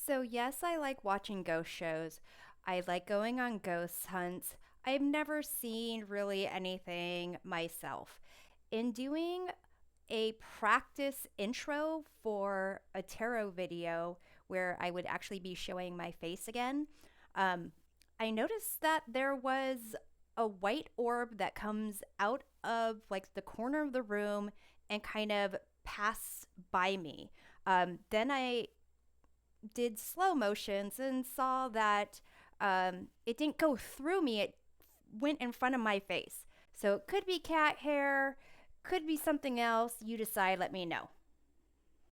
So, yes, I like watching ghost shows. I like going on ghost hunts. I've never seen really anything myself. In doing a practice intro for a tarot video where I would actually be showing my face again, um, I noticed that there was a white orb that comes out of like the corner of the room and kind of pass by me. Then I did slow motions and saw that it didn't go through me, it went in front of my face. So it could be cat hair, could be something else. You decide, let me know.